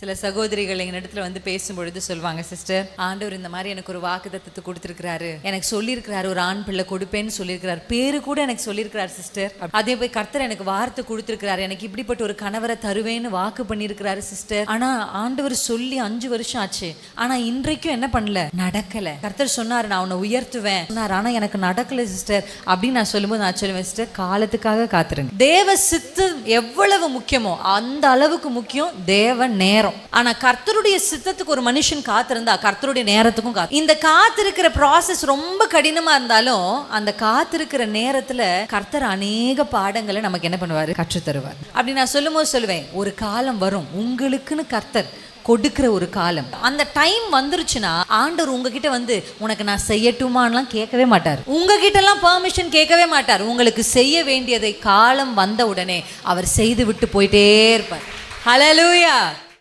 சில சகோதரிகள் எங்க இடத்துல வந்து பேசும்பொழுது சொல்லுவாங்க, சிஸ்டர், ஆண்டவர் இந்த மாதிரி எனக்கு ஒரு வாக்குத்தத்தத்தை கொடுத்திருக்கிறாரு, எனக்கு சொல்லியிருக்கிறாரு ஒரு ஆண் பிள்ளை கொடுப்பேன்னு சொல்லியிருக்கிறார், பேரு கூட எனக்கு சொல்லியிருக்கிறார் சிஸ்டர். அதே போய் கர்த்தர் எனக்கு வார்த்தை கொடுத்திருக்கிறாரு, எனக்கு இப்படிப்பட்ட ஒரு கணவரை தருவேன்னு வாக்கு பண்ணியிருக்கிறாரு சிஸ்டர். ஆனா ஆண்டவர் சொல்லி 5 வருஷம் ஆச்சு, ஆனா இன்றைக்கும் என்ன பண்ணல, நடக்கல. கர்த்தர் சொன்னாரு நான் உன்னை உயர்த்துவேன் சொன்னார், ஆனா எனக்கு நடக்கல சிஸ்டர் அப்படின்னு நான் சொல்லும்போது நான் சொல்லுவேன், சிஸ்டர் காலத்துக்காக காத்துருங்க. தேவ சித்தம் எவ்வளவு முக்கியமோ அந்த அளவுக்கு முக்கியம் தேவ நேரம். ஆனா கர்த்தருடைய சித்தத்துக்கு ஒரு மனுஷன் காத்திருந்தா கர்த்தருடைய நேரத்துக்கும் இந்த காத்திருக்கிற ப்ராசஸ் ரொம்ப கடினமா இருந்தாலும் அந்த காத்திருக்கிற நேரத்துல கர்த்தர் அநேக பாடங்களை நமக்கு என்ன பண்ணுவாரு, கற்றுத் தருவார். அப்படி நான் சொல்லும்போது சொல்லுவேன், ஒரு காலம் வரும் உங்களுக்குன்னு கர்த்தர் கொடுக்கிற ஒரு காலம். அந்த டைம் வந்துருச்சுன்னா ஆண்டவர் உங்ககிட்ட வந்து உனக்கு நான் செய்யட்டுமான்லாம் கேட்கவே மாட்டார், உங்ககிட்ட எல்லாம் பெர்மிஷன் கேட்கவே மாட்டார். உங்களுக்கு செய்ய வேண்டியதை காலம் வந்த உடனே அவர் செய்து விட்டு போயிட்டே இருப்பார். ஹல்லேலூயா.